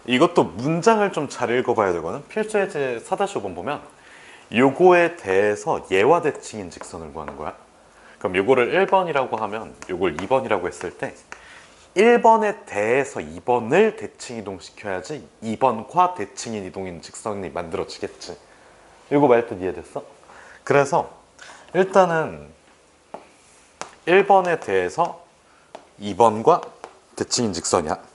이것도 문장을 좀 잘 읽어봐야 되거든. 필수예제 4-5번 보면 요거에 대해서 예와 대칭인 직선을 구하는 거야. 그럼 요거를 1번이라고 하면 요걸 2번이라고 했을 때 1번에 대해서 2번을 대칭 이동시켜야지 2번과 대칭인 이동인 직선이 만들어지겠지. 요거 말뜻 이해됐어? 그래서 일단은 1번에 대해서 2번과 대칭인 직선이야.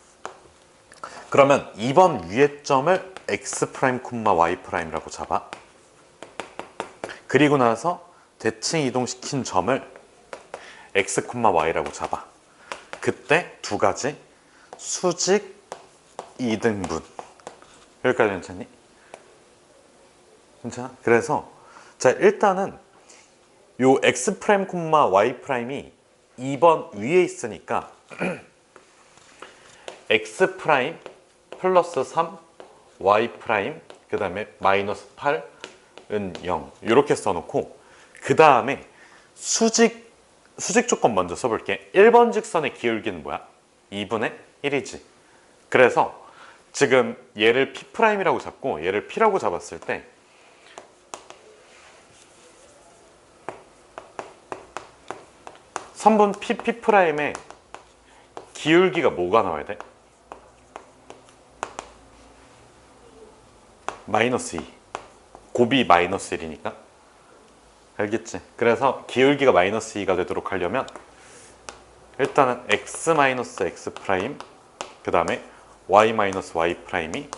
그러면 2번 위의 점을 x', y'라고 잡아. 그리고 나서 대칭 이동시킨 점을 x, y라고 잡아. 그때 두 가지 수직 이등분. 여기까지 괜찮니? 괜찮아? 그래서 자 일단은 요 x', y'이 2번 위에 있으니까 x' 플러스 3, y' 그 다음에 마이너스 8은 0 이렇게 써놓고 그 다음에 수직 조건 먼저 써볼게. 1번 직선의 기울기는 뭐야? 2분의 1이지. 그래서 지금 얘를 P'이라고 잡고 얘를 P라고 잡았을 때 선분 P'의 기울기가 뭐가 나와야 돼? 마이너스 2. 곱이 마이너스 1이니까. 알겠지? 그래서 기울기가 마이너스 2가 되도록 하려면 일단은 x 마이너스 x 프라임 그 다음에 y 마이너스 y 프라임이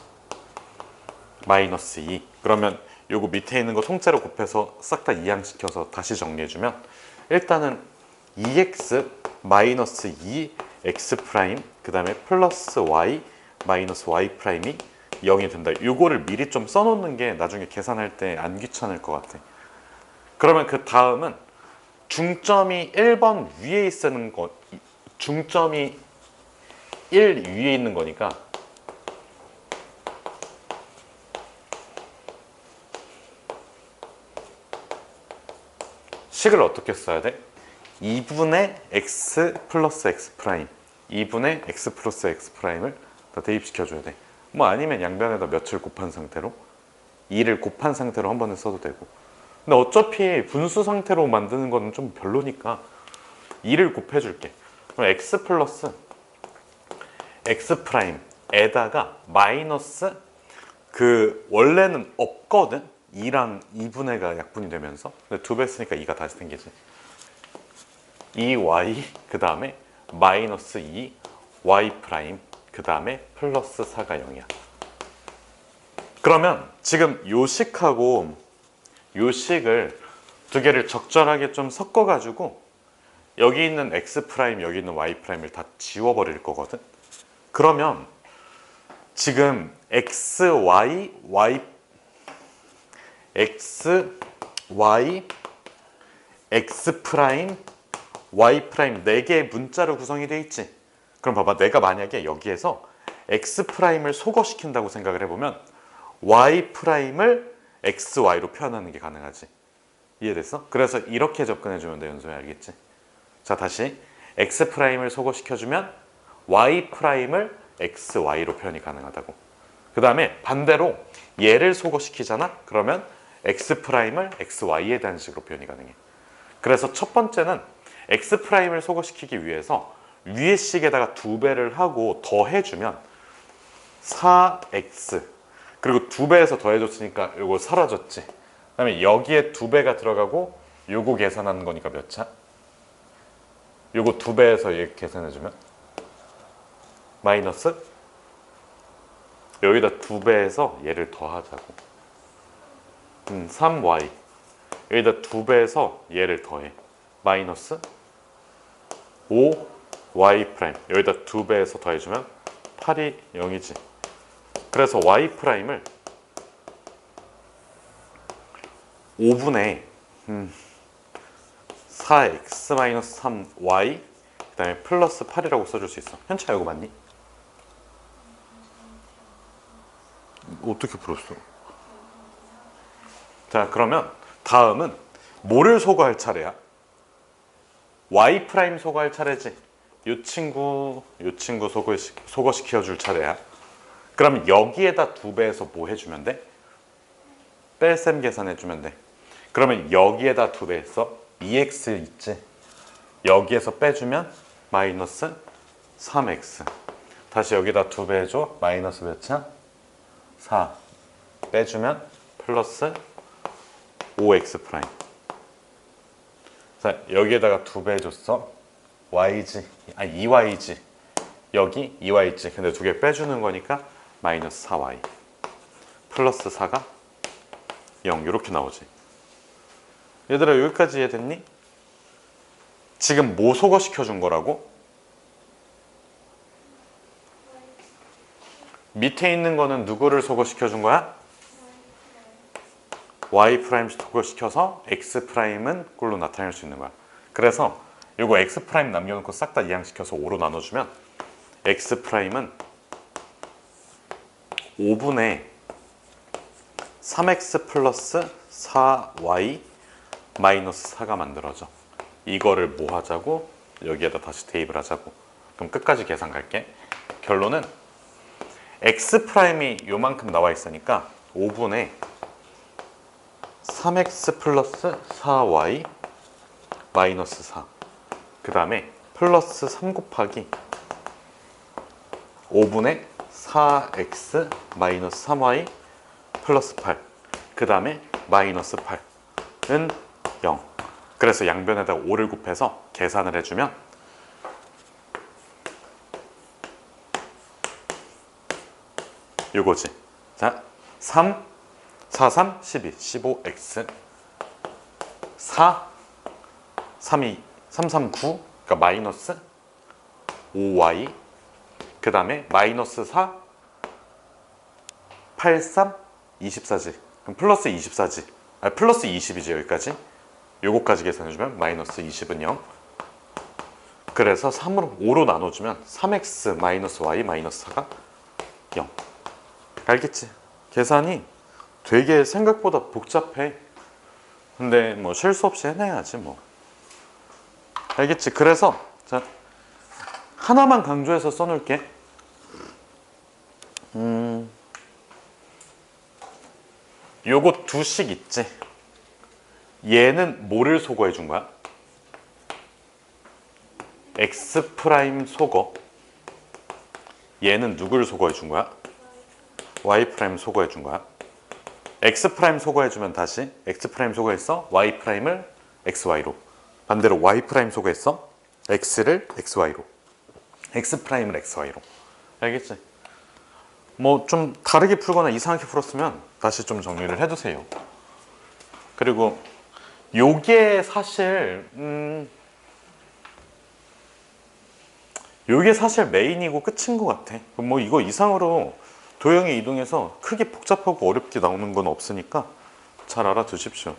마이너스 2. 그러면 요거 밑에 있는 거 통째로 곱해서 싹 다 이항시켜서 다시 정리해주면 일단은 2x 마이너스 2x 프라임 그 다음에 플러스 y 마이너스 y 프라임이 0이 된다. 요거를 미리 좀 써놓는 게 나중에 계산할 때 안 귀찮을 것 같아. 그러면 그 다음은 중점이 1번 위에 있는 거, 중점이 1 위에 있는 거니까 식을 어떻게 써야 돼? 2분의 x 플러스 x 프라임 2분의 x 플러스 x 프라임을 다 대입시켜줘야 돼. 뭐 아니면 양변에다 몇을 곱한 상태로 2를 곱한 상태로 한 번에 써도 되고. 근데 어차피 분수 상태로 만드는 거는 좀 별로니까 2를 곱해줄게. 그럼 x 플러스 x 프라임에다가 마이너스 그 원래는 없거든. 2랑 2분의가 약분이 되면서 근데 2배 쓰니까 2가 다시 생기지. 2y 그 다음에 마이너스 2y 프라임 그 다음에 플러스 4가 0이야. 그러면 지금 요 식하고 요 식을 두 개를 적절하게 좀 섞어가지고 여기 있는 x 프라임 여기 있는 y 프라임을 다 지워버릴 거거든. 그러면 지금 x, y, x 프라임, y 프라임 4개의 문자로 구성이 돼 있지. 그럼 봐봐, 내가 만약에 여기에서 x 프라임을 소거시킨다고 생각을 해보면 y 프라임을 xy로 표현하는 게 가능하지. 이해됐어? 그래서 이렇게 접근해주면 돼, 연소야. 알겠지? 자, 다시 x 프라임을 소거시켜주면 y 프라임을 xy로 표현이 가능하다고. 그 다음에 반대로 얘를 소거시키잖아? 그러면 x 프라임을 xy에 대한 식으로 표현이 가능해. 그래서 첫 번째는 x 프라임을 소거시키기 위해서 위의 식에다가 2배를 하고 더해주면 4x 그리고 2배에서 더해줬으니까 이거 사라졌지. 그 다음에 여기에 2배가 들어가고 요거 계산하는 거니까 몇 차? 요거 2배에서 얘 계산해주면 마이너스 여기다 2배에서 얘를 더하자고 3y 여기다 2배에서 얘를 더해 마이너스 5y 프라임 여기다 2배에서 더해주면 8이 0이지. 그래서 y 프라임을 5분의 4x-3y 그 다음에 플러스 8이라고 써줄 수 있어. 현차 이거 맞니? 어떻게 풀었어? 자, 그러면 다음은 뭐를 소거할 차례야? y 프라임 소거할 차례지. 요 친구 소거시켜줄 차례야. 그럼 여기에다 2배해서 뭐 해주면 돼? 뺄셈 계산해주면 돼. 그러면 여기에다 2배해서 2x 있지? 여기에서 빼주면 마이너스 3x. 다시 여기다 2배해줘. 마이너스 몇이야? 4. 빼주면 플러스 5x 프라임. 자, 여기에다가 2배해줬어. y지. 2y지. 여기 2y지. 근데 2개 빼주는 거니까 마이너스 4y. 플러스 4가 0. 이렇게 나오지. 얘들아, 여기까지 이해됐니? 지금 뭐 소거시켜준 거라고? 밑에 있는 거는 누구를 소거시켜준 거야? y 프라임 소거시켜서 x 프라임은 꼴로 나타낼 수 있는 거야. 그래서 이거 x 프라임 남겨놓고 싹 다 이항시켜서 5로 나눠주면 x 프라임은 5분의 3x 플러스 4y 마이너스 4가 만들어져. 이거를 뭐 하자고? 여기에다 다시 대입을 하자고. 그럼 끝까지 계산 갈게. 결론은 x 프라임이 요만큼 나와 있으니까 5분의 3x 플러스 4y 마이너스 4. 그 다음에 플러스 3 곱하기 5분의 4x 마이너스 3y 플러스 8. 그 다음에 마이너스 8은 0. 그래서 양변에다 5를 곱해서 계산을 해주면 요거지. 자, 3, 4, 3, 12, 15x 4, 3, 2, 3, 3, 9, 그러니까 마이너스 5y 그 다음에 마이너스 4, 8, 3, 24지. 그럼 플러스 24지. 플러스 20이지 여기까지. 요거까지 계산해주면 마이너스 20은 0. 그래서 3으로 5로 나눠주면 3x 마이너스 y 마이너스 4가 0. 알겠지? 계산이 되게 생각보다 복잡해. 근데 뭐 실수 없이 해내야지 뭐. 알겠지? 그래서 자, 하나만 강조해서 써놓을게. 요거 두식 있지? 얘는 뭐를 소거해 준 거야? x 프라임 소거. 얘는 누구를 소거해 준 거야? y 프라임 소거해 준 거야. x 프라임 소거해 주면 다시 x 프라임 소거했어. y 프라임을 xy로. 반대로 y 프라임 소거했어. x를 xy로. x 프라임을 xy로. 알겠지? 뭐 좀 다르게 풀거나 이상하게 풀었으면 다시 좀 정리를 해두세요. 그리고 요게 사실 요게 사실 메인이고 끝인 것 같아. 뭐 이거 이상으로 도형에 이동해서 크게 복잡하고 어렵게 나오는 건 없으니까 잘 알아두십시오.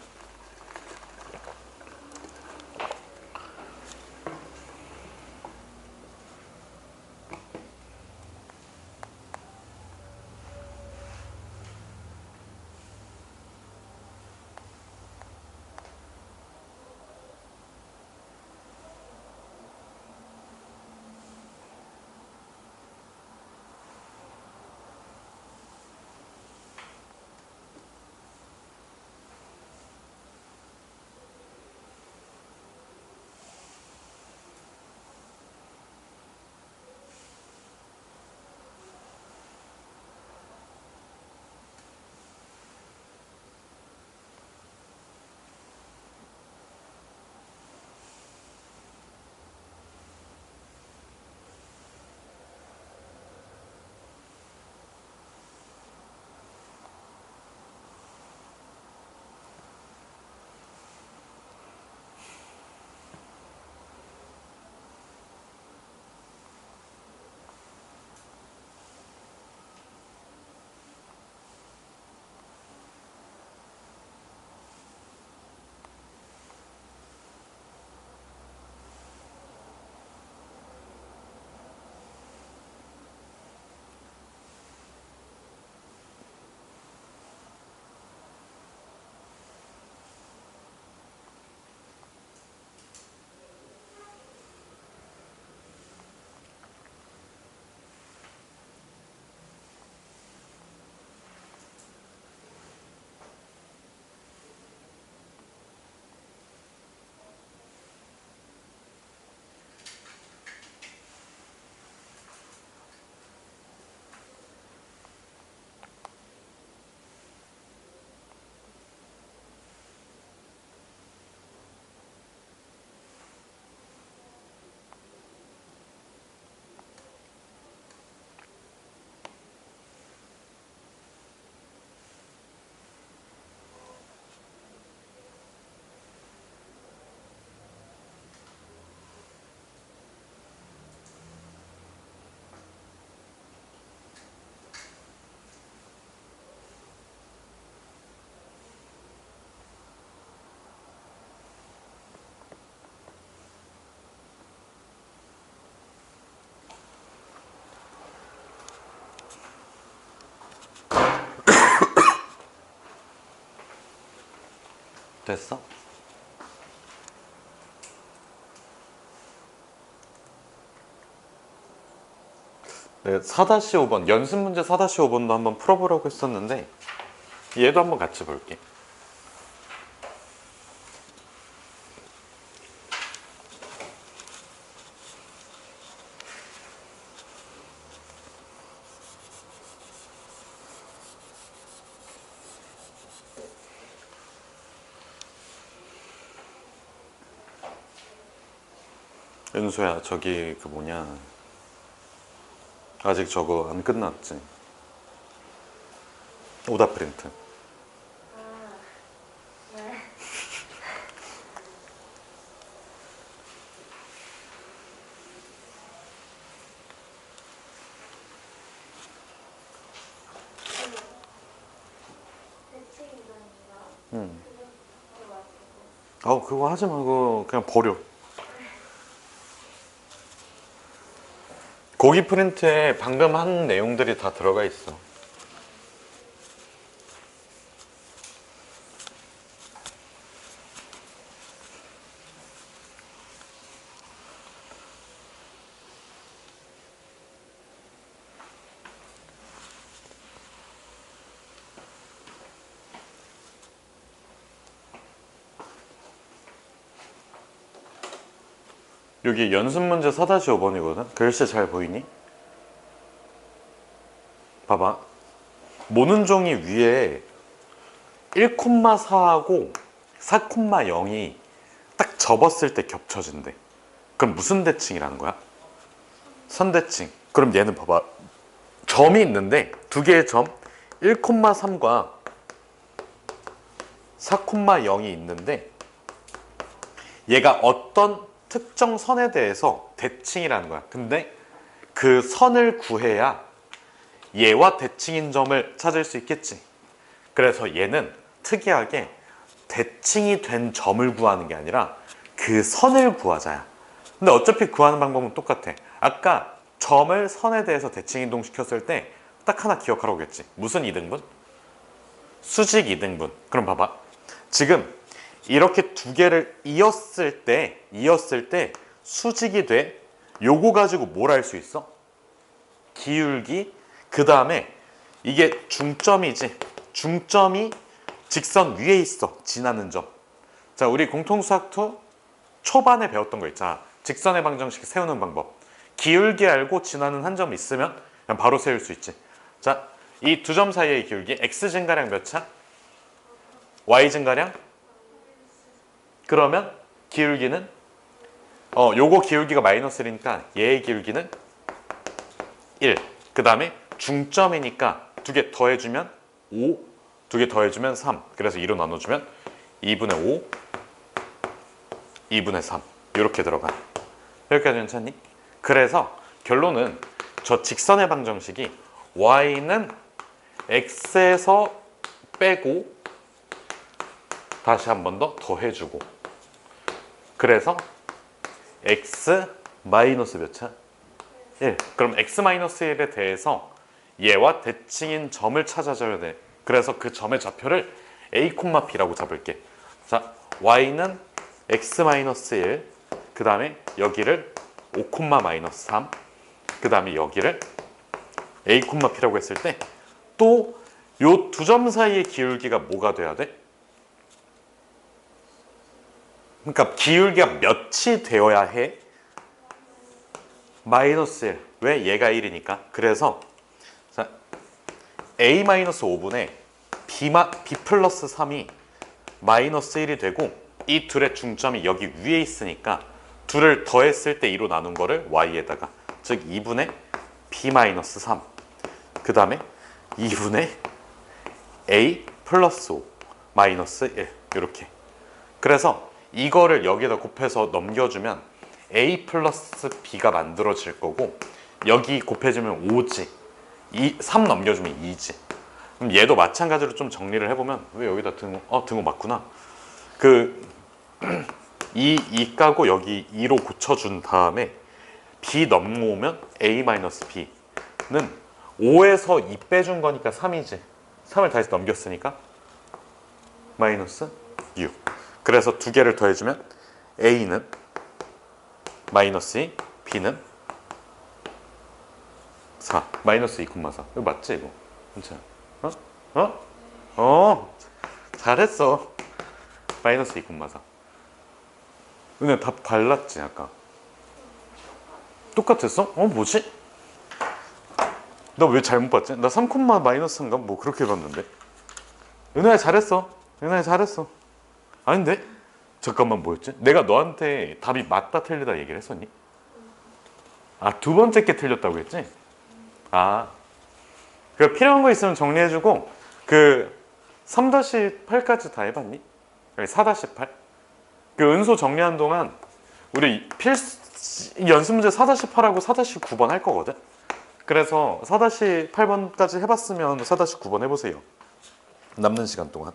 됐어? 네, 4-5번 연습 문제 4-5번도 한번 풀어보려고 했었는데 얘도 한번 같이 볼게. 은수야, 저기 그 뭐냐, 아직 저거 안 끝났지? 오다 프린트. 그거 하지 말고 그냥 버려. 고기 프린트에 방금 한 내용들이 다 들어가 있어. 여기 연습 문제 4-5번이거든? 글씨 잘 보이니? 봐봐. 모는 종이 위에 1,4하고 4,0이 딱 접었을 때 겹쳐진대. 그럼 무슨 대칭이라는 거야? 선대칭. 그럼 얘는 봐봐. 점이 있는데 두 개의 점 1,3과 4,0이 있는데 얘가 어떤 특정 선에 대해서 대칭이라는 거야. 근데 그 선을 구해야 얘와 대칭인 점을 찾을 수 있겠지. 그래서 얘는 특이하게 대칭이 된 점을 구하는 게 아니라 그 선을 구하자야. 근데 어차피 구하는 방법은 똑같아. 아까 점을 선에 대해서 대칭 이동시켰을 때 딱 하나 기억하라고 했지. 무슨 이등분? 수직 이등분. 그럼 봐봐. 지금 이렇게 두 개를 이었을 때 수직이 돼. 요거 가지고 뭘 할 수 있어? 기울기. 그 다음에 이게 중점이지. 중점이 직선 위에 있어. 지나는 점. 자, 우리 공통수학 2 초반에 배웠던 거 있잖아. 직선의 방정식 세우는 방법. 기울기 알고 지나는 한 점 있으면 그냥 바로 세울 수 있지. 자, 이 두 점 사이의 기울기 x 증가량 몇 차? y 증가량? 그러면 기울기는 요거 기울기가 마이너스 1이니까 얘의 기울기는 1. 그 다음에 중점이니까 두 개 더해주면 5, 두 개 더해주면 3. 그래서 2로 나눠주면 2분의 5, 2분의 3 이렇게 들어가. 여기까지 괜찮니? 그래서 결론은 저 직선의 방정식이 y는 x에서 빼고 다시 한 번 더 더해주고, 그래서 x 마이너스 몇 차? 1. 그럼 x 마이너스 1에 대해서 얘와 대칭인 점을 찾아줘야 돼. 그래서 그 점의 좌표를 a, b라고 잡을게. 자, y는 x 마이너스 1, 그 다음에 여기를 5, 마이너스 3, 그 다음에 여기를 a, b라고 했을 때 또 요 두 점 사이의 기울기가 뭐가 돼야 돼? 그러니까 기울기가 몇이 되어야 해? 마이너스 1. 왜? 얘가 1이니까. 그래서 자, a-5분의 b 플러스 3이 마이너스 1이 되고, 이 둘의 중점이 여기 위에 있으니까 둘을 더했을 때 2로 나눈 거를 y에다가, 즉 2분의 b-3, 그 다음에 2분의 a 플러스 5 마이너스 1 이렇게. 그래서 이거를 여기다 곱해서 넘겨주면 a 플러스 b가 만들어질 거고, 여기 곱해주면 5지, 3 넘겨주면 2지. 그럼 얘도 마찬가지로 좀 정리를 해보면, 왜 여기다 등호 맞구나. 이 까고 여기 2로 고쳐준 다음에 b 넘어오면 a-b는 5에서 2 빼준 거니까 3이지. 3을 다시 넘겼으니까 마이너스 6. 그래서 두 개를 더해주면 A는 마이너스 2, B는 4. 마이너스 2,4. 이거 맞지 이거? 괜찮아. 잘했어. 마이너스 2,4. 은혜 답 달랐지 아까. 똑같았어? 뭐지? 나 왜 잘못 봤지? 나 3, 마이너스 3가 뭐 그렇게 봤는데. 은혜야 잘했어. 은혜야 잘했어. 아닌데? 잠깐만 뭐였지? 내가 너한테 답이 맞다 틀리다 얘기를 했었니? 두 번째 게 틀렸다고 했지? 그 필요한 거 있으면 정리해주고 그 3-8까지 다 해봤니? 4-8? 그 은소 정리한 동안 우리 연습 문제 4-8하고 4-9번 할 거거든? 그래서 4-8번까지 해봤으면 4-9번 해보세요. 남는 시간 동안.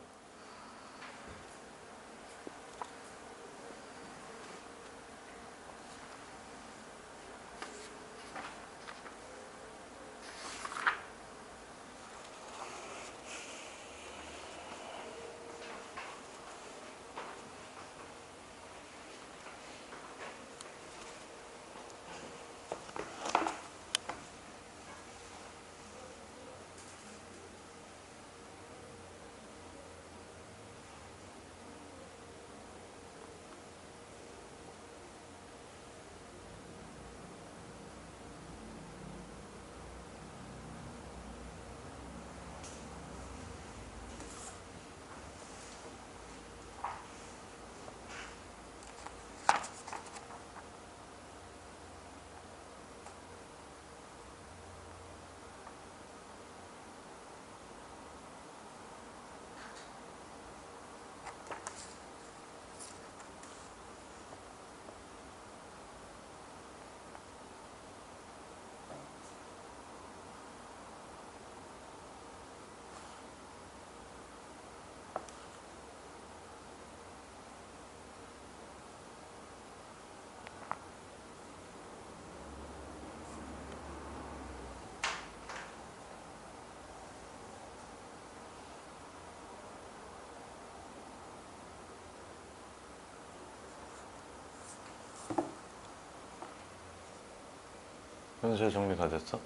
현재 정리 다 됐어?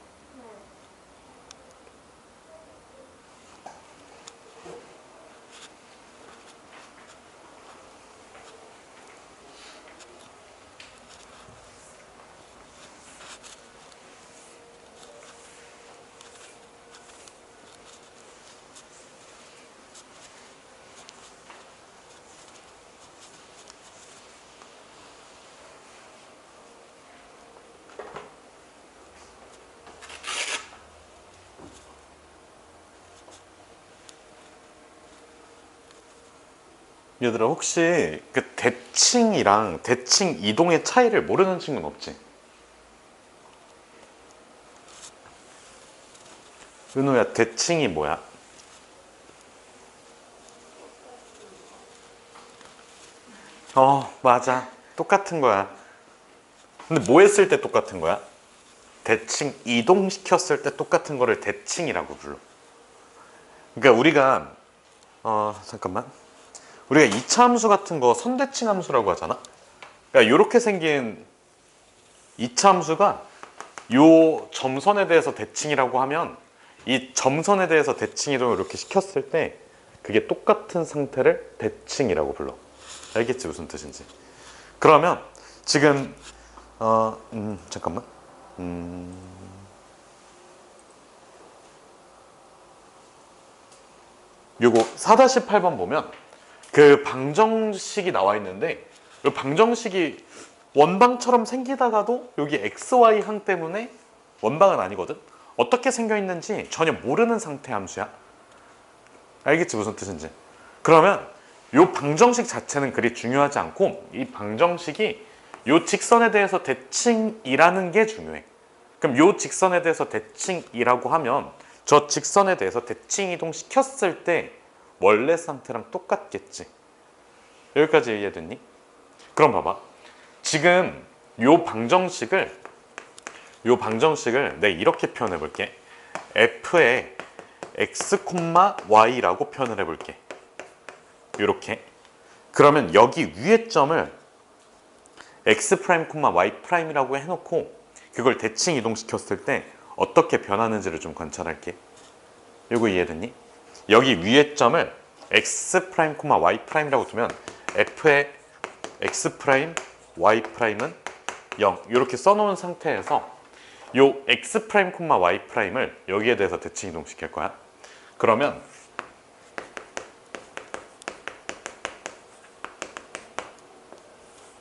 얘들아 혹시 그 대칭이랑 대칭 이동의 차이를 모르는 친구는 없지? 은호야 대칭이 뭐야? 맞아 똑같은 거야. 근데 뭐 했을 때 똑같은 거야? 대칭 이동시켰을 때 똑같은 거를 대칭이라고 불러. 그러니까 우리가 잠깐만 우리가 2차 함수 같은 거 선대칭 함수라고 하잖아. 그러니까 이렇게 생긴 2차 함수가 요 점선에 대해서 대칭이라고 하면 이 점선에 대해서 대칭 이동을 이렇게 시켰을 때 그게 똑같은 상태를 대칭이라고 불러. 알겠지 무슨 뜻인지? 그러면 지금 잠깐만 요거 4-8번 보면 그 방정식이 나와 있는데 이 방정식이 원방처럼 생기다가도 여기 XY 항 때문에 원방은 아니거든? 어떻게 생겨 있는지 전혀 모르는 상태 함수야. 알겠지 무슨 뜻인지? 그러면 이 방정식 자체는 그리 중요하지 않고 이 방정식이 이 직선에 대해서 대칭이라는 게 중요해. 그럼 이 직선에 대해서 대칭이라고 하면 저 직선에 대해서 대칭 이동시켰을 때 원래 상태랑 똑같겠지. 여기까지 이해됐니? 그럼 봐봐. 지금 이 방정식을 내가 이렇게 표현해 볼게. f의 x, y라고 표현을 해 볼게. 이렇게. 그러면 여기 위의 점을 x 프라임, y 프라임이라고 해놓고 그걸 대칭 이동시켰을 때 어떻게 변하는지를 좀 관찰할게. 이거 이해됐니? 여기 위의 점을 x 프라임, y 프라임이라고 두면 f의 x 프라임, y 프라임은 0 이렇게 써놓은 상태에서 요 x 프라임, y 프라임을 여기에 대해서 대칭 이동시킬 거야. 그러면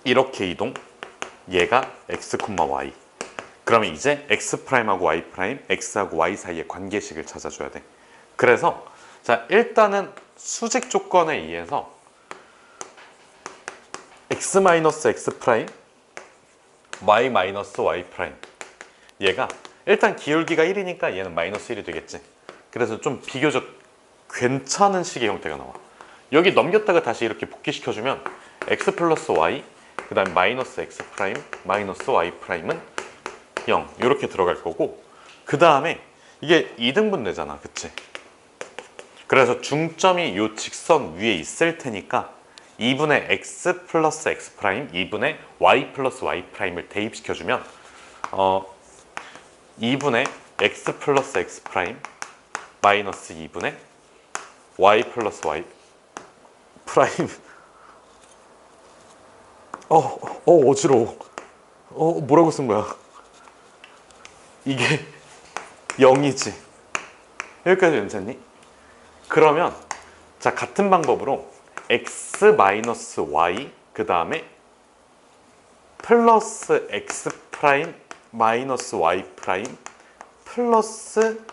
이렇게 이동, 얘가 x, y. 그러면 이제 x 프라임하고 y 프라임, x하고 y 사이의 관계식을 찾아줘야 돼. 그래서 자, 일단은 수직 조건에 의해서 x 마이너스 x 프라임, y 마이너스 y 프라임. 얘가 일단 기울기가 1이니까 얘는 마이너스 1이 되겠지. 그래서 좀 비교적 괜찮은 식의 형태가 나와. 여기 넘겼다가 다시 이렇게 복귀시켜주면 x 플러스 y, 그 다음 마이너스 x 프라임, 마이너스 y 프라임은 0 이렇게 들어갈 거고, 그 다음에 이게 2등분되잖아, 그치? 그래서 중점이 이 직선 위에 있을 테니까 2분의 x 플러스 x 프라임, 2분의 y 플러스 y 프라임을 대입시켜주면 2분의 x 플러스 x 프라임 마이너스 2분의 y 플러스 y 프라임 어지러워. 뭐라고 쓴 거야? 이게 0이지. 여기까지 괜찮니? 그러면 자, 같은 방법으로 x 마이너스 y 그 다음에 플러스 x 프라임 마이너스 y 프라임 플러스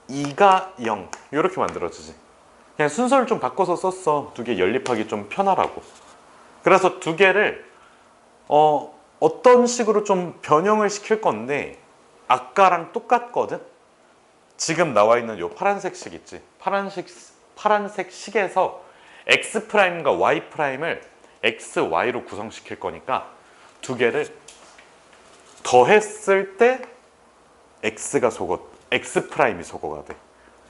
2가 0 이렇게 만들어지지. 그냥 순서를 좀 바꿔서 썼어. 두 개 연립하기 좀 편하라고. 그래서 두 개를 어떤 식으로 좀 변형을 시킬 건데 아까랑 똑같거든. 지금 나와 있는 요 파란색 식 있지. 파란색 식에서 x 프라임과 y 프라임을 x, y로 구성시킬 거니까 두 개를 더했을 때 x 프라임이 소거가 돼.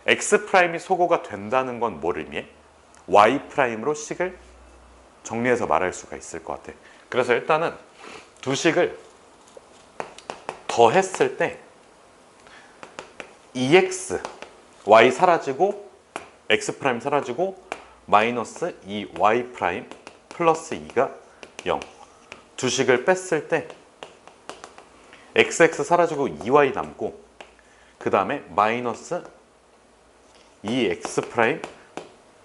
x 프라임이 소거가 된다는 건 뭘 의미해? y 프라임으로 식을 정리해서 말할 수가 있을 것 같아. 그래서 일단은 두 식을 더했을 때 2x, y 사라지고 x 프라임 사라지고 마이너스 2y 프라임 플러스 2가 0. 두 식을 뺐을 때 xx 사라지고 2y 남고, 그 다음에 마이너스 2x 프라임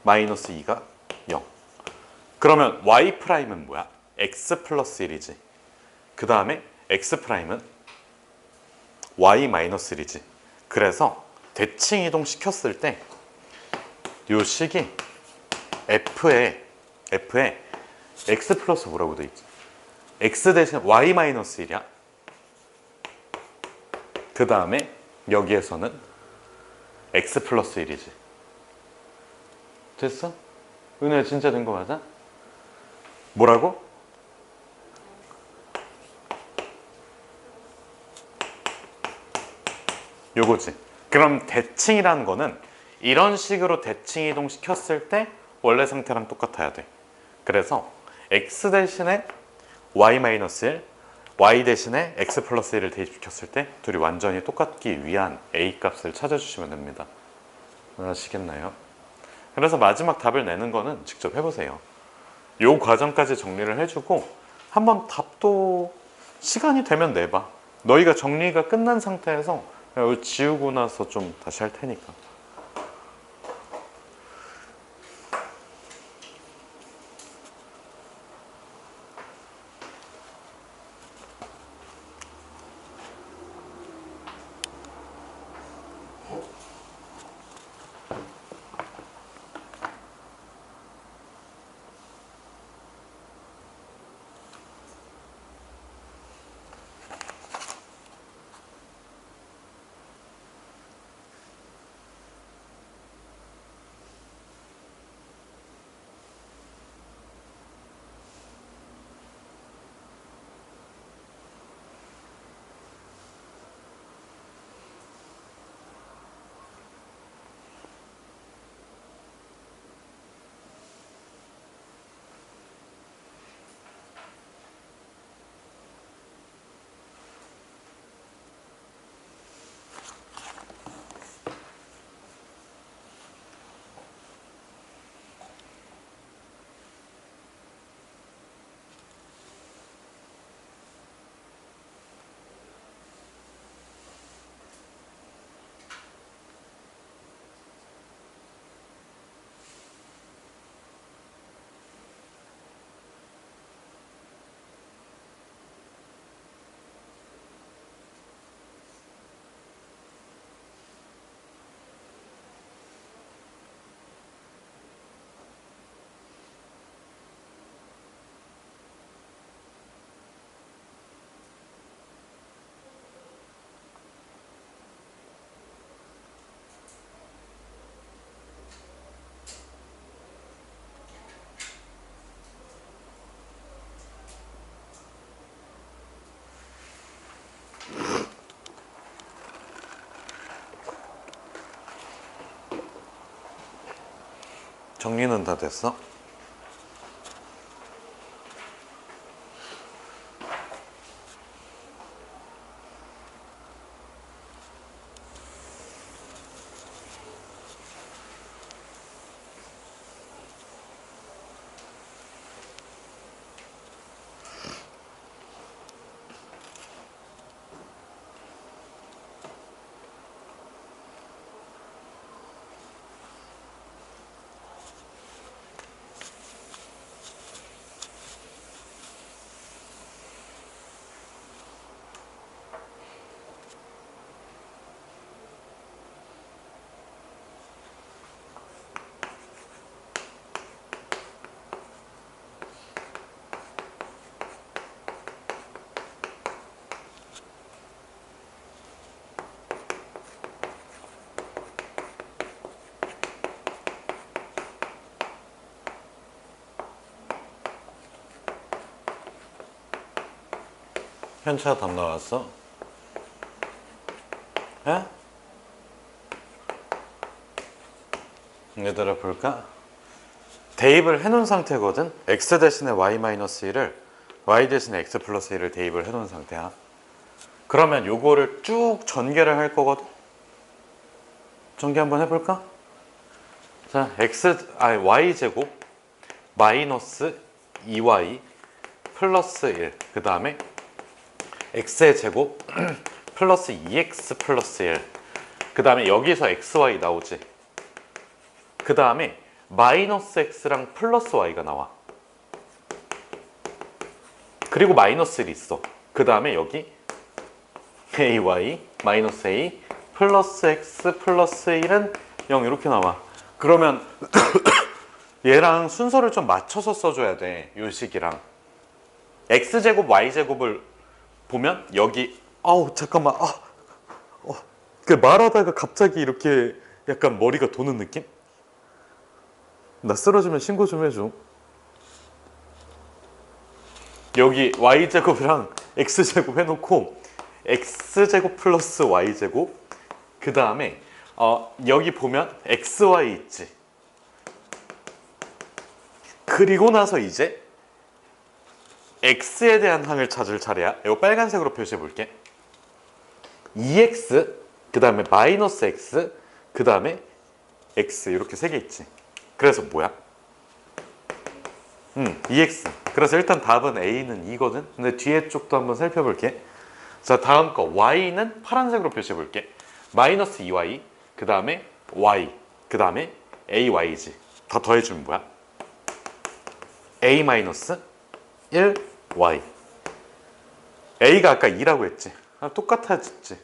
마이너스 2가 0. 그러면 y 프라임은 뭐야? x 플러스 1이지. 그 다음에 x 프라임은 y 마이너스 1이지. 그래서 대칭 이동 시켰을 때 이 식이 f에 x 플러스 뭐라고 돼 있지? x 대신 y 마이너스 1이야. 그 다음에 여기에서는 x 플러스 1이지. 됐어? 은혜야, 진짜 된 거 맞아? 뭐라고? 요거지. 그럼 대칭이라는 거는 이런 식으로 대칭 이동 시켰을 때 원래 상태랑 똑같아야 돼. 그래서 x 대신에 y-1, y 대신에 x 플러스 1을 대입시켰을 때 둘이 완전히 똑같기 위한 a 값을 찾아주시면 됩니다. 아시겠나요? 그래서 마지막 답을 내는 거는 직접 해보세요. 요 과정까지 정리를 해주고 한번 답도 시간이 되면 내봐. 너희가 정리가 끝난 상태에서 이거 지우고 나서 좀 다시 할 테니까. 정리는 다 됐어? 현차 답 나왔어? 에? 얘들아 볼까? 대입을 해놓은 상태거든? x 대신에 y-1을 y 대신에 x 플러스 1을 대입을 해놓은 상태야. 그러면 요거를 쭉 전개를 할 거거든? 전개 한번 해볼까? 자, y제곱 마이너스 2y 플러스 1, 그 다음에 x의 제곱 플러스 2x 플러스 1, 그 다음에 여기서 xy 나오지. 그 다음에 마이너스 x랑 플러스 y가 나와. 그리고 마이너스 1이 있어. 그 다음에 여기 ay 마이너스 a 플러스 x 플러스 1은 0 이렇게 나와. 그러면 얘랑 순서를 좀 맞춰서 써줘야 돼. 요 식이랑 x제곱 y제곱을 보면 여기 잠깐만 그 말하다가 갑자기 이렇게 약간 머리가 도는 느낌? 나 쓰러지면 신고 좀 해줘. 여기 y제곱이랑 x제곱 해놓고 x제곱 플러스 y제곱, 그 다음에 여기 보면 xy 있지. 그리고 나서 이제 x에 대한 항을 찾을 차례야. 이거 빨간색으로 표시해 볼게. 2x, 그 다음에 마이너스 x, 그 다음에 x 이렇게 세 개 있지. 그래서 뭐야? 2x. 그래서 일단 답은 a는 2거든. 근데 뒤에 쪽도 한번 살펴볼게. 자, 다음 거 y는 파란색으로 표시해 볼게. 마이너스 2y, 그 다음에 y, 그 다음에 ay지. 다 더해주면 뭐야? a 마이너스 1y. a가 아까 2라고 했지. 똑같아졌지.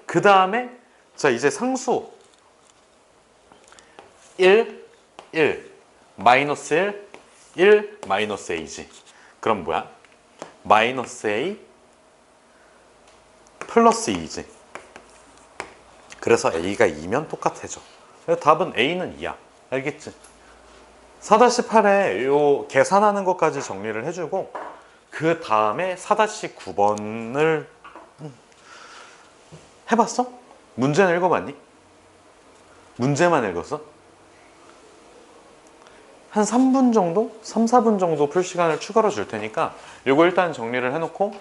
그 다음에 자, 이제 상수 1, 1, 마이너스 1, 1, 마이너스 a지. 그럼 뭐야? 마이너스 a 플러스 2지. 그래서 a가 2면 똑같아져. 답은 a는 2야. 알겠지? 4-8에 요 계산하는 것까지 정리를 해주고, 그 다음에 4-9번을 해봤어? 문제는 읽어봤니? 문제만 읽었어? 한 3분 정도? 3, 4분 정도 풀 시간을 추가로 줄 테니까 요거 일단 정리를 해놓고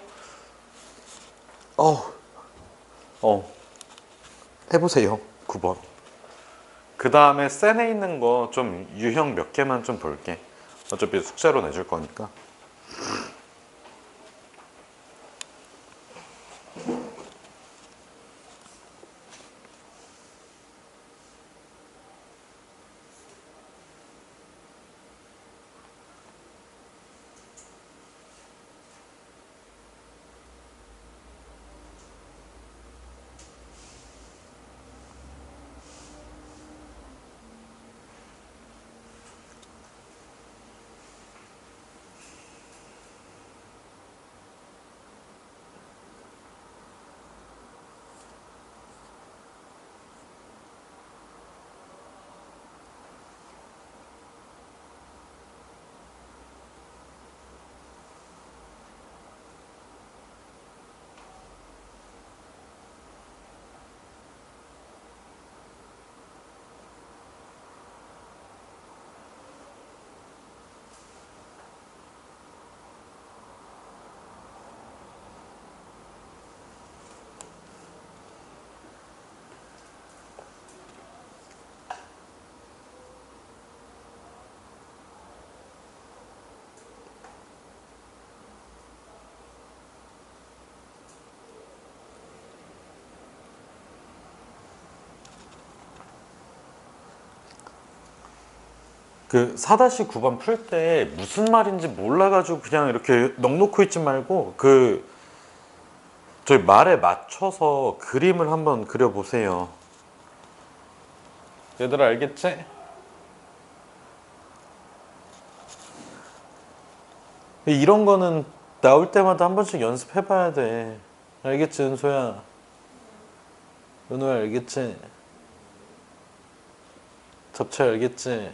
해보세요. 9번. 그 다음에 센에 있는 거 좀 유형 몇 개만 좀 볼게. 어차피 숙제로 내줄 거니까. 그 4-9번 풀 때 무슨 말인지 몰라가지고 그냥 이렇게 넋놓고 있지 말고 그 저희 말에 맞춰서 그림을 한번 그려보세요. 얘들아 알겠지? 이런 거는 나올 때마다 한 번씩 연습해봐야 돼. 알겠지 은소야? 은호야 알겠지? 잡채 알겠지?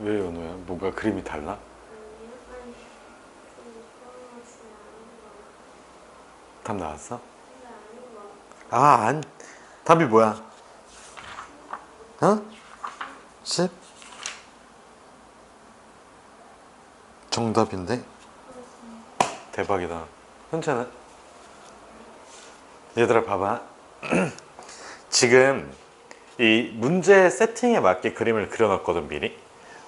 왜 연우야? 뭐가 그림이 달라? 답 나왔어? 답이 뭐야? 어? 10? 정답인데? 대박이다. 현채는? 얘들아 봐봐. 지금 이 문제 세팅에 맞게 그림을 그려놨거든 미리.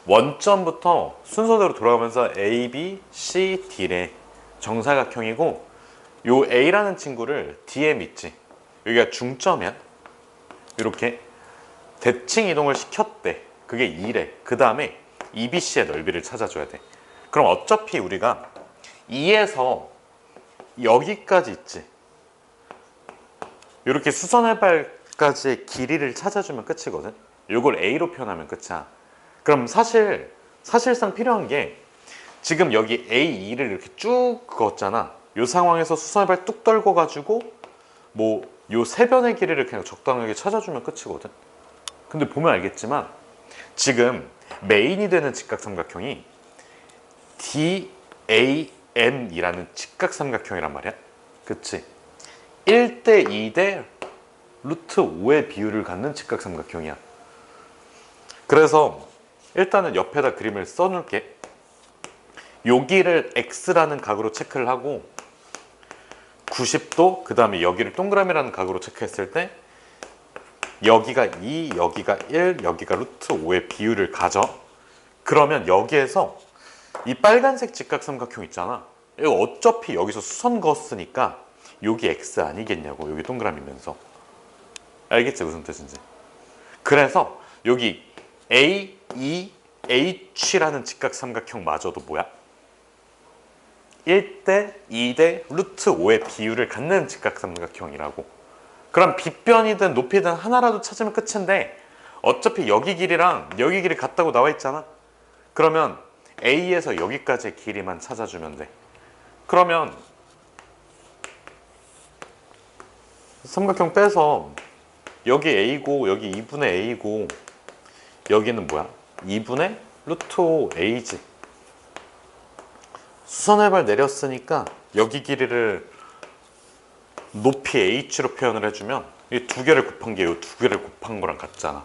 원점부터 순서대로 돌아가면서 A, B, C, D래 정사각형이고 요 A라는 친구를 D에 믿지. 여기가 중점이야. 이렇게 대칭 이동을 시켰대. 그게 2래. 그 다음에 EBC의 넓이를 찾아줘야 돼. 그럼 어차피 우리가 2에서 여기까지 있지. 이렇게 수선해발까지의 길이를 찾아주면 끝이거든. 이걸 A로 표현하면 끝이야. 그럼 사실상 필요한 게 지금 여기 A2를 이렇게 쭉 그었잖아. 이 상황에서 수선해발 뚝 떨궈 가지고 뭐 요 세 변의 길이를 그냥 적당하게 찾아주면 끝이거든. 근데 보면 알겠지만 지금 메인이 되는 직각삼각형이 DAM이라는 직각삼각형이란 말이야. 그치? 1대 2대 루트 5의 비율을 갖는 직각삼각형이야. 그래서 일단은 옆에다 그림을 써놓을게. 여기를 X라는 각으로 체크를 하고 90도 그 다음에 여기를 동그라미라는 각으로 체크했을 때 여기가 2, 여기가 1, 여기가 루트 5의 비율을 가져. 그러면 여기에서 이 빨간색 직각삼각형 있잖아. 이거 어차피 여기서 수선 그었으니까 여기 X 아니겠냐고. 여기 동그라미면서. 알겠지? 무슨 뜻인지. 그래서 여기 A, E, H라는 직각삼각형 마저도 뭐야? 1대 2대 루트 5의 비율을 갖는 직각삼각형이라고. 그럼 빗변이든 높이든 하나라도 찾으면 끝인데 어차피 여기 길이랑 여기 길이 같다고 나와 있잖아. 그러면 A에서 여기까지의 길이만 찾아주면 돼. 그러면 삼각형 빼서 여기 A고 여기 2분의 A고 여기는 뭐야? 2분의 루트 5 A지. 수선해발 내렸으니까 여기 길이를 높이 H로 표현을 해주면 이 두 개를 곱한 게 이 두 개를 곱한 거랑 같잖아.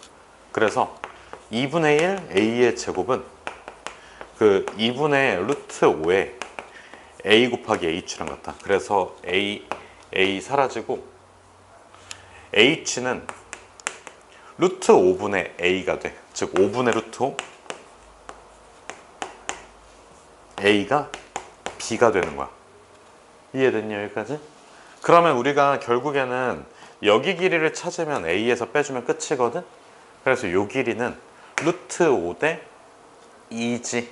그래서 2분의 1 A의 제곱은 그 2분의 루트 5에 A 곱하기 H랑 같다. 그래서 A 사라지고 H는 루트 5분의 A가 돼. 즉 5분의 루트 5 A가 B가 되는 거야. 이해됐니 여기까지? 그러면 우리가 결국에는 여기 길이를 찾으면 A에서 빼주면 끝이거든? 그래서 요 길이는 루트 5대 2지.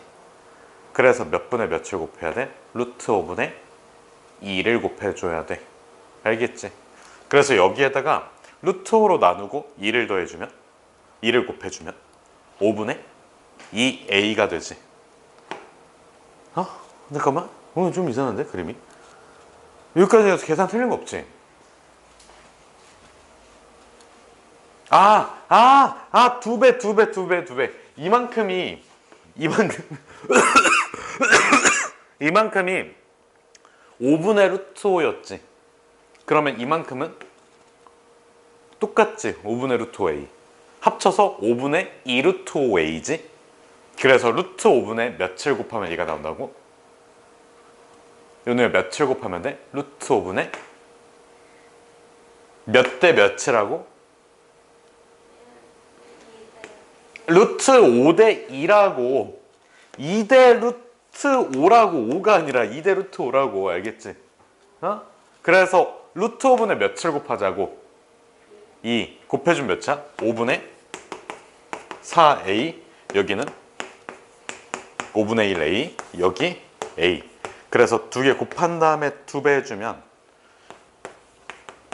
그래서 몇 분의 몇을 곱해야 돼? 루트 5분의 2를 곱해줘야 돼. 알겠지? 그래서 여기에다가 루트 5로 나누고 2를 더해주면 2를 곱해주면 5분의 2A가 되지. 잠깐만. 오늘 좀 이상한데 그림이? 여기까지 해서 계산 틀린 거 없지? 두 배. 이만큼이 5분의 루트 5였지. 그러면 이만큼은 똑같지. 5분의 루트 5A. 합쳐서 5분의 2 루트 5A지. 그래서 루트 5분의 몇을 곱하면 얘가 나온다고? 요놈에 몇을 곱하면 돼? 루트 5분의 몇 대 몇이라고? 루트 5대 2라고. 2대 루트 5라고. 5가 아니라 2대 루트 5라고. 알겠지? 그래서 루트 5분의 몇을 곱하자고. 2 곱해주면 몇이야? 5분의 4A. 여기는 5분의 1A. 여기 A. 그래서 두 개 곱한 다음에 2배 해주면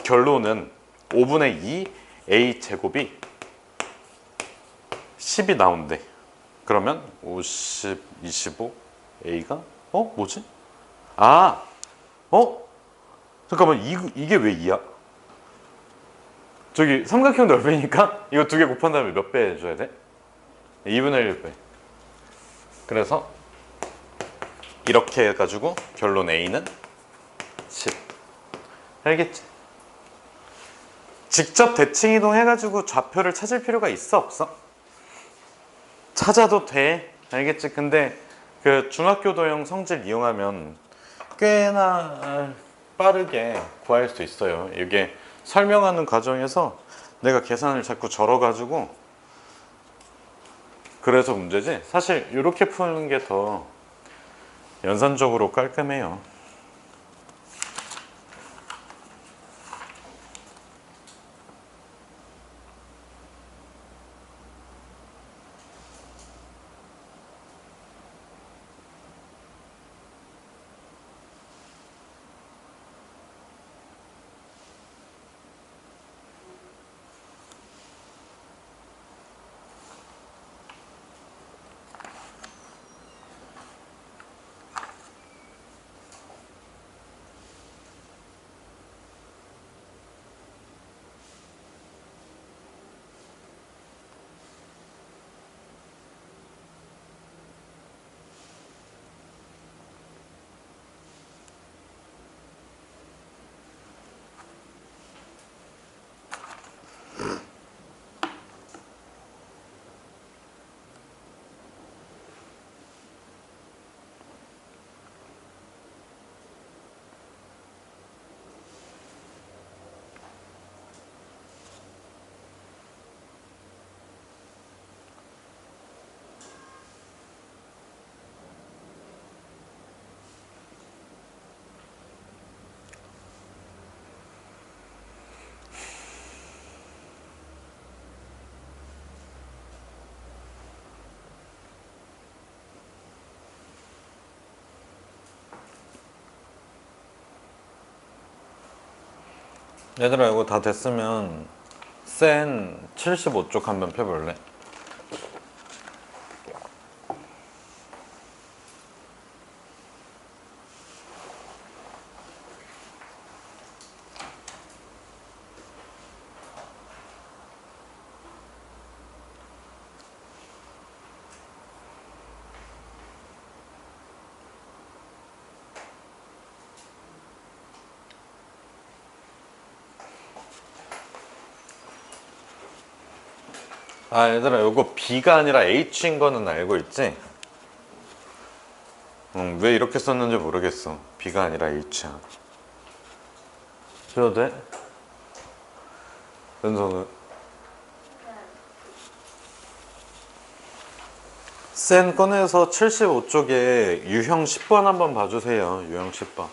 결론은 5분의 2 A 제곱이 10이 나온대. 그러면 50, 25 A가 뭐지? 잠깐만 이게 왜 2야? 저기 삼각형 넓이니까 이거 두 개 곱한 다음에 몇 배 해줘야 돼? 2분의 1배. 그래서 이렇게 해가지고 결론 A는 10. 알겠지? 직접 대칭 이동해가지고 좌표를 찾을 필요가 있어 없어? 찾아도 돼. 알겠지? 근데 그 중학교 도형 성질 이용하면 꽤나 빠르게 구할 수 있어요. 이게 설명하는 과정에서 내가 계산을 자꾸 절어가지고 그래서 문제지. 사실 이렇게 푸는 게 더 연산적으로 깔끔해요. 얘들아 이거 다 됐으면 센 75쪽 한번 펴볼래? 아 얘들아 이거 B가 아니라 H인 거는 알고 있지? 왜 이렇게 썼는지 모르겠어. B가 아니라 H야. 쉬어도 돼? 은서는? 센 꺼내서 75쪽에 유형 10번 한번 봐주세요. 유형 10번.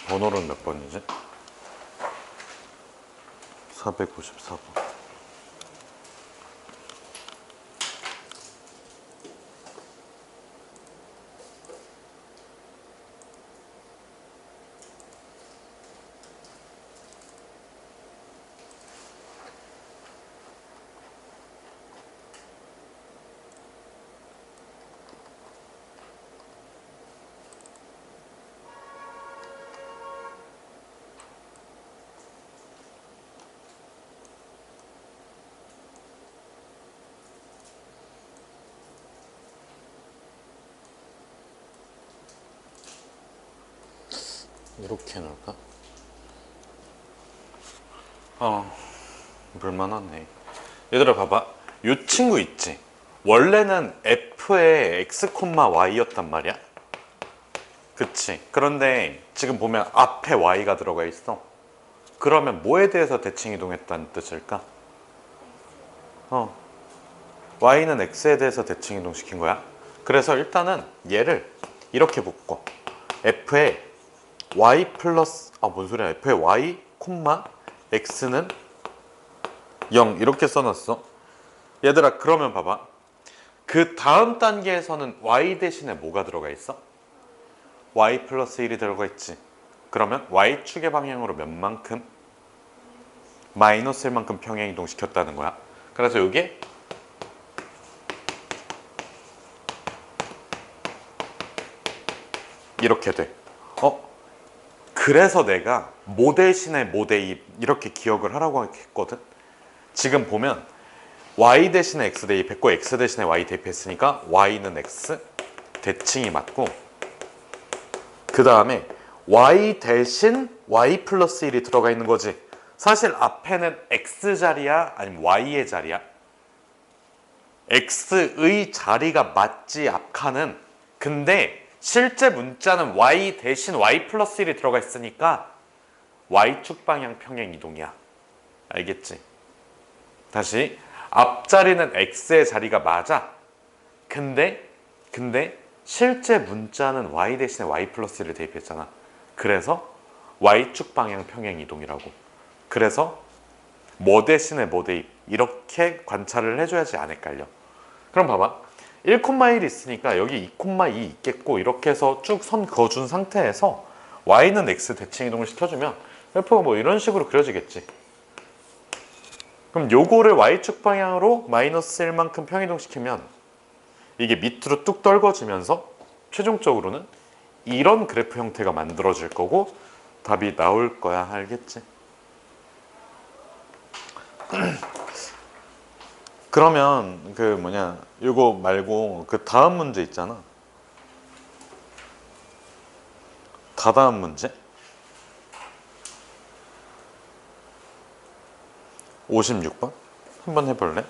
번호는 몇 번이지? 454번. 이렇게 해놓을까? 볼만하네. 얘들아 봐봐. 이 친구 있지? 원래는 f의 x, y였단 말이야. 그치? 그런데 지금 보면 앞에 y가 들어가 있어. 그러면 뭐에 대해서 대칭 이동했다는 뜻일까? y는 x에 대해서 대칭 이동시킨 거야. 그래서 일단은 얘를 이렇게 묶어. f의 y 플러스 뭔 소리야? f의 y, x는 0 이렇게 써놨어. 얘들아 그러면 봐봐. 그 다음 단계에서는 y 대신에 뭐가 들어가 있어? y 플러스 1이 들어가 있지. 그러면 y축의 방향으로 몇 만큼? 마이너스 1만큼 평행 이동시켰다는 거야. 그래서 이게 이렇게 돼. 그래서 내가 모 대신에 모 대입 이렇게 기억을 하라고 했거든. 지금 보면 y 대신에 x 대입했고 x 대신에 y 대입했으니까 y는 x 대칭이 맞고, 그 다음에 y 대신 y 플러스 1이 들어가 있는 거지. 사실 앞에는 x 자리야 아니면 y의 자리야? x의 자리가 맞지 앞칸은. 근데 실제 문자는 y 대신 y 플러스 1이 들어가 있으니까 y축 방향 평행 이동이야. 알겠지? 다시, 앞자리는 x의 자리가 맞아. 근데 실제 문자는 y 대신에 y 플러스 1을 대입했잖아. 그래서 y축 방향 평행 이동이라고. 그래서 뭐 대신에 뭐 대입 이렇게 관찰을 해줘야지 안 헷갈려. 그럼 봐봐. 1,1 있으니까 여기 2,2 있겠고, 이렇게 해서 쭉 선 그어준 상태에서 y는 x 대칭 이동을 시켜주면 그래프가 뭐 이런 식으로 그려지겠지. 그럼 요거를 y축 방향으로 마이너스 1만큼 평이동시키면 이게 밑으로 뚝 떨궈지면서 최종적으로는 이런 그래프 형태가 만들어질 거고 답이 나올 거야. 알겠지? 그러면 요거 말고 그 다음 문제 있잖아. 다다음 문제 56번 한번 해볼래?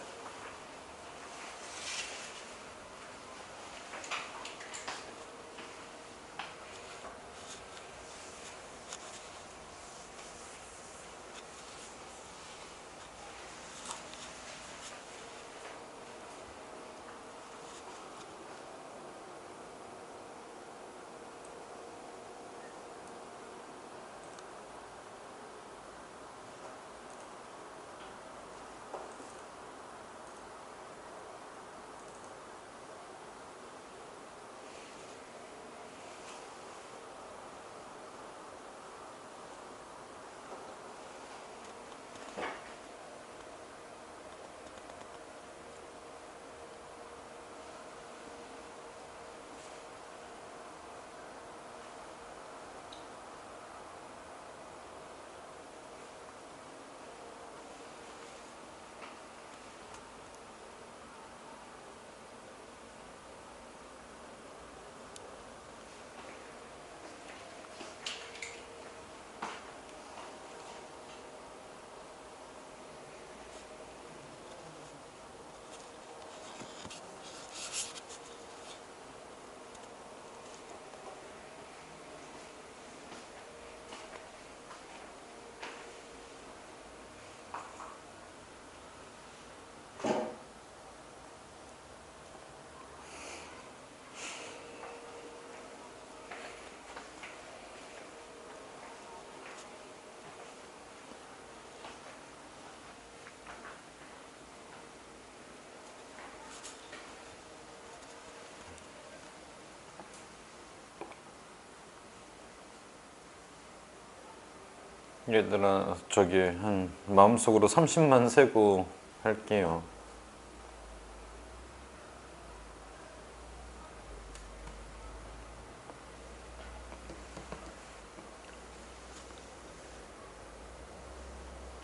얘들아, 저기 한 마음속으로 30만 세고 할게요.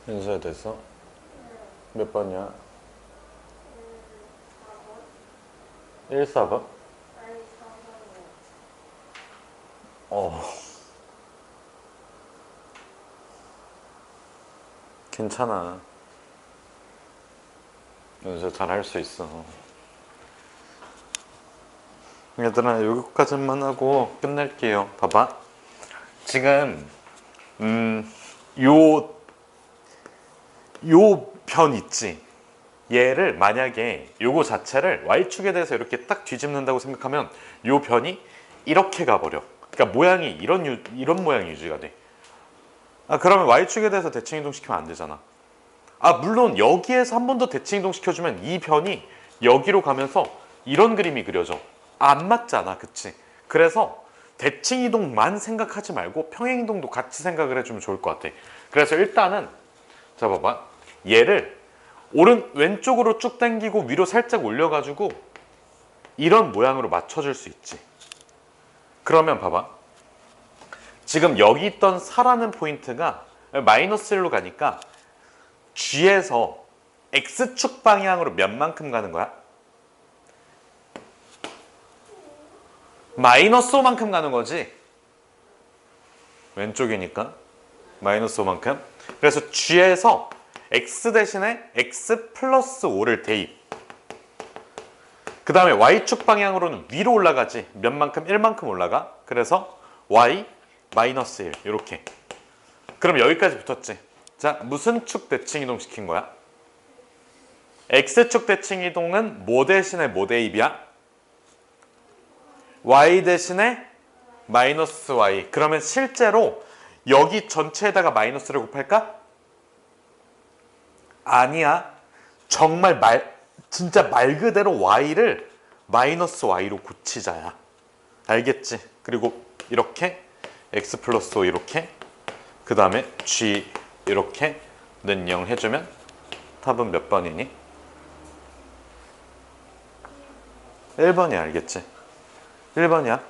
연수야 됐어? 몇 번이야? 1, 4번? 괜찮아. 연수야 잘할 수 있어. 얘들아, 여기까지만 하고 끝낼게요. 봐봐. 지금 요 편 있지? 얘를 만약에 요거 자체를 y축에 대해서 이렇게 딱 뒤집는다고 생각하면 요 변이 이렇게 가버려. 그러니까 모양이 이런 모양이 유지가 돼. 그러면 y축에 대해서 대칭 이동시키면 안 되잖아. 물론 여기에서 한 번 더 대칭 이동시켜주면 이 변이 여기로 가면서 이런 그림이 그려져. 안 맞잖아, 그치? 그래서 대칭 이동만 생각하지 말고 평행 이동도 같이 생각을 해주면 좋을 것 같아. 그래서 일단은 자 봐봐, 얘를 왼쪽으로 쭉 당기고 위로 살짝 올려가지고 이런 모양으로 맞춰줄 수 있지. 그러면 봐봐, 지금 여기 있던 4라는 포인트가 마이너스 1로 가니까 G에서 X축 방향으로 몇 만큼 가는 거야? 마이너스 5만큼 가는 거지. 왼쪽이니까 마이너스 5만큼. 그래서 G에서 X 대신에 X 플러스 5를 대입. 그 다음에 Y축 방향으로는 위로 올라가지. 몇 만큼? 1만큼 올라가. 그래서 Y 마이너스 1 이렇게. 그럼 여기까지 붙었지. 자, 무슨 축 대칭 이동 시킨 거야? X축 대칭 이동은 뭐 대신에 뭐 대입이야? Y 대신에 마이너스 Y. 그러면 실제로 여기 전체에다가 마이너스를 곱할까? 아니야. 정말 진짜 말 그대로 Y를 마이너스 Y로 고치자야. 알겠지? 그리고 이렇게 X 플러스 5 이렇게, 그 다음에 G 이렇게 는 0 해주면 답은 몇 번이니? 1번이야. 알겠지? 1번이야.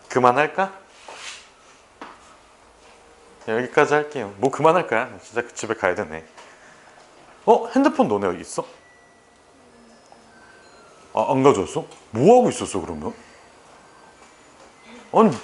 그만할까? 여기까지 할게요. 뭐 그만할 거야. 진짜 집에 가야 되네. 핸드폰 너네 여기 있어? 안 가져왔어? 뭐 하고 있었어 그러면? 아니